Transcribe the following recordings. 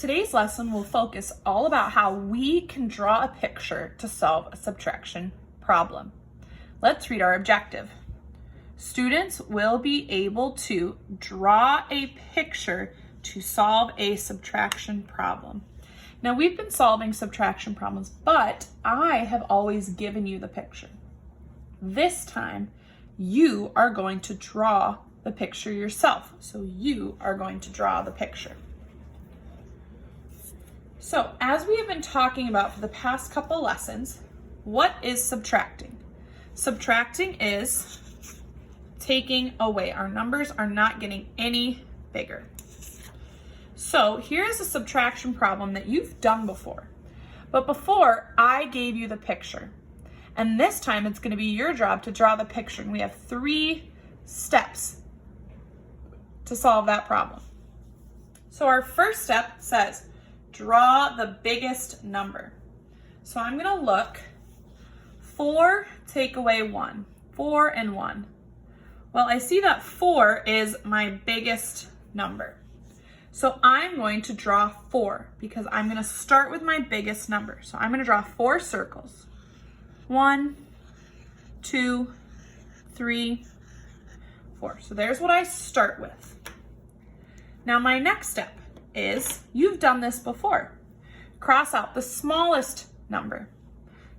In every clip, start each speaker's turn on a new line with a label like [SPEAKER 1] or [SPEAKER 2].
[SPEAKER 1] today's lesson will focus all about how we can draw a picture to solve a subtraction problem. Let's read our objective. Students will be able to draw a picture to solve a subtraction problem. Now, we've been solving subtraction problems, but I have always given you the picture. This time, you are going to draw the picture yourself. So you are going to draw the picture. So as we have been talking about for the past couple lessons, what is subtracting? Subtracting is taking away. Our numbers are not getting any bigger. So here's a subtraction problem that you've done before. But before, I gave you the picture. And this time it's going to be your job to draw the picture. And we have 3 steps to solve that problem. So our first step says, draw the biggest number. So I'm going to look 4, take away 1, 4 and 1. Well, I see that 4 is my biggest number. So I'm going to draw 4 because I'm going to start with my biggest number. So I'm going to draw 4 circles. 1, 2, 3, 4. So there's what I start with. Now my next step is, you've done this before. Cross out the smallest number.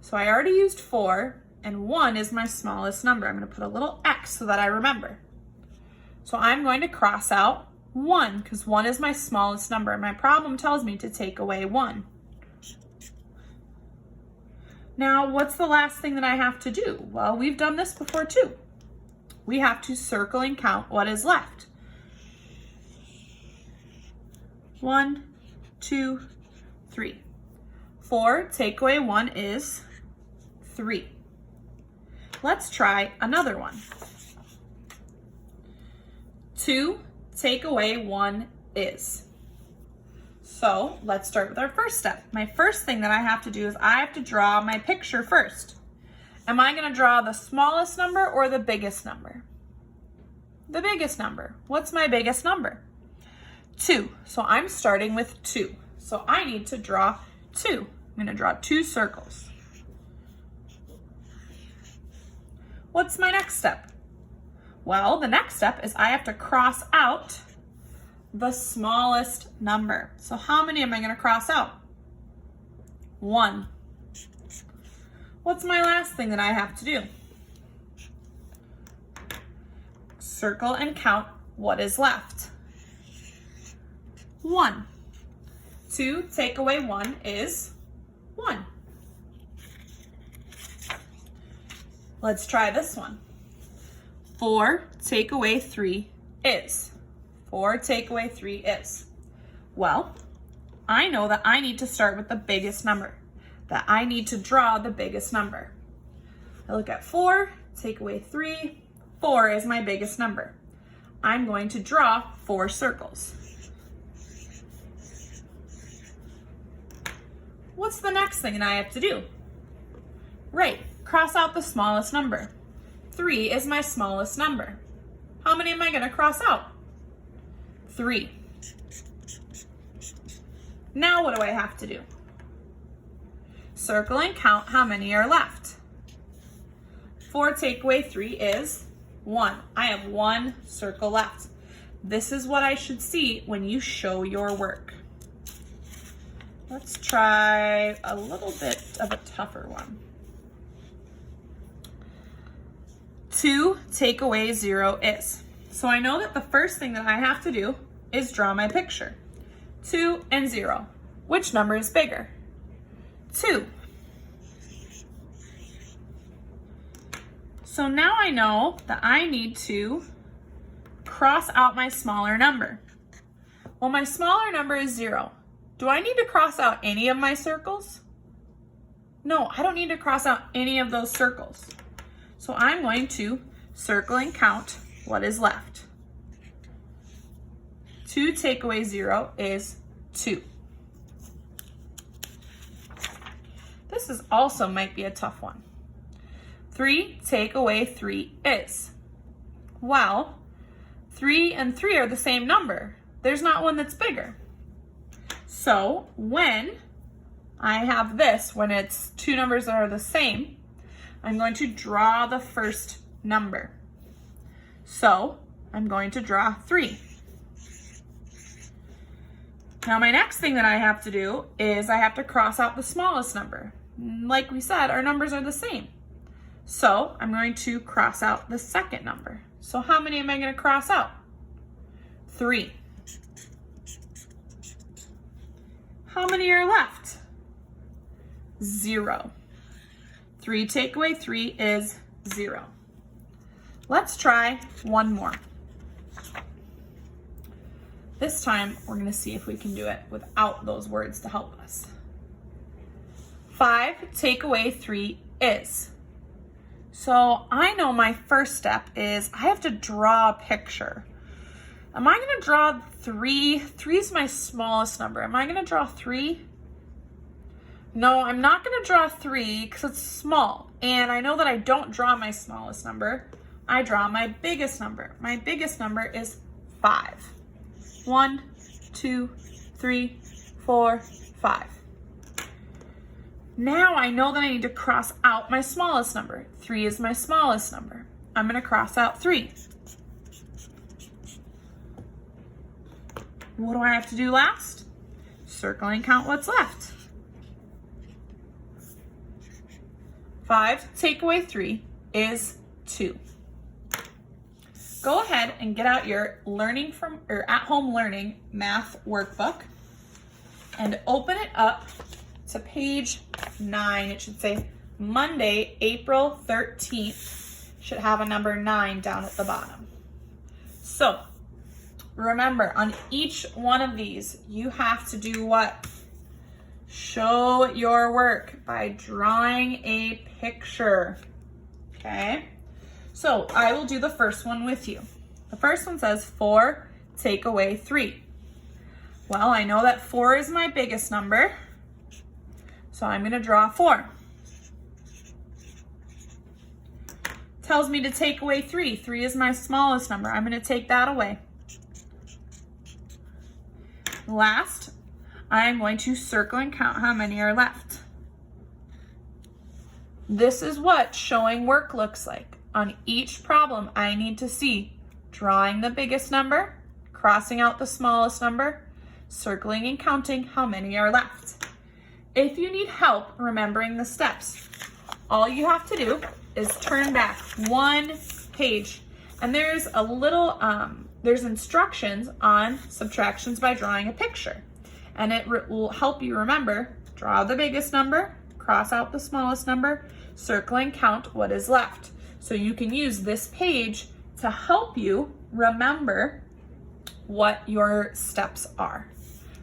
[SPEAKER 1] So I already used 4 and 1 is my smallest number. I'm going to put a little X so that I remember. So I'm going to cross out 1 because 1 is my smallest number and my problem tells me to take away 1. Now, what's the last thing that I have to do? Well, we've done this before too. We have to circle and count what is left. 1, 2, 3. 4, take away 1 is 3. Let's try another one. 2, take away 1 is. So let's start with our first step. My first thing that I have to do is I have to draw my picture first. Am I going to draw the smallest number or the biggest number? The biggest number. What's my biggest number? 2. So I'm starting with 2. So I need to draw 2. I'm going to draw 2 circles. What's my next step? Well, the next step is I have to cross out the smallest number. So how many am I going to cross out? 1. What's my last thing that I have to do? Circle and count what is left. 1. 2, take away 1 is 1. Let's try this one. 4, take away 3 is. 4, take away 3 is. Well, I know that I need to start with the biggest number, that I need to draw the biggest number. I look at 4, take away 3. 4 is my biggest number. I'm going to draw 4 circles. What's the next thing that I have to do? Right, cross out the smallest number. 3 is my smallest number. How many am I going to cross out? 3. Now what do I have to do? Circle and count how many are left. 4 take away 3 is 1. I have 1 circle left. This is what I should see when you show your work. Let's try a little bit of a tougher one. 2 take away 0 is. So I know that the first thing that I have to do is draw my picture. 2 and 0. Which number is bigger? 2. So now I know that I need to cross out my smaller number. Well, my smaller number is 0. Do I need to cross out any of my circles? No, I don't need to cross out any of those circles. So I'm going to circle and count what is left. 2 take away 0 is 2. This is also might be a tough one. 3 take away 3 is. Well, 3 and 3 are the same number. There's not one that's bigger. So when I have this, when it's two numbers that are the same, I'm going to draw the first number. So I'm going to draw 3. Now my next thing that I have to do is I have to cross out the smallest number. Like we said, our numbers are the same. So I'm going to cross out the second number. So how many am I going to cross out? 3. How many are left? 0. 3 take away 3 is 0. Let's try one more. This time, we're going to see if we can do it without those words to help us. 5 take away 3 is. So I know my first step is I have to draw a picture. Am I going to draw 3? 3 is my smallest number. Am I going to draw 3? No, I'm not going to draw 3 because it's small. And I know that I don't draw my smallest number. I draw my biggest number. My biggest number is 5. 1, 2, 3, 4, 5. Now I know that I need to cross out my smallest number. 3 is my smallest number. I'm going to cross out 3. What do I have to do last? Circle and count what's left. 5 take away 3 is 2. Go ahead and get out your learning from or at-home learning math workbook and open it up to page 9. It should say Monday, April 13th. Should have a number 9 down at the bottom. So remember, on each one of these, you have to do what? Show your work by drawing a picture. Okay? So I will do the first one with you. The first one says 4 take away 3. Well, I know that 4 is my biggest number, so I'm going to draw 4. Tells me to take away 3. 3 is my smallest number. I'm going to take that away. Last, I'm going to circle and count how many are left. This is what showing work looks like. On each problem, I need to see drawing the biggest number, crossing out the smallest number, circling and counting how many are left. If you need help remembering the steps, all you have to do is turn back one page, and there's a little, there's instructions on subtractions by drawing a picture, and it will help you remember, draw the biggest number, cross out the smallest number, circle and count what is left. So you can use this page to help you remember what your steps are.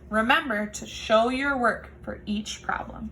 [SPEAKER 1] Remember to show your work for each problem.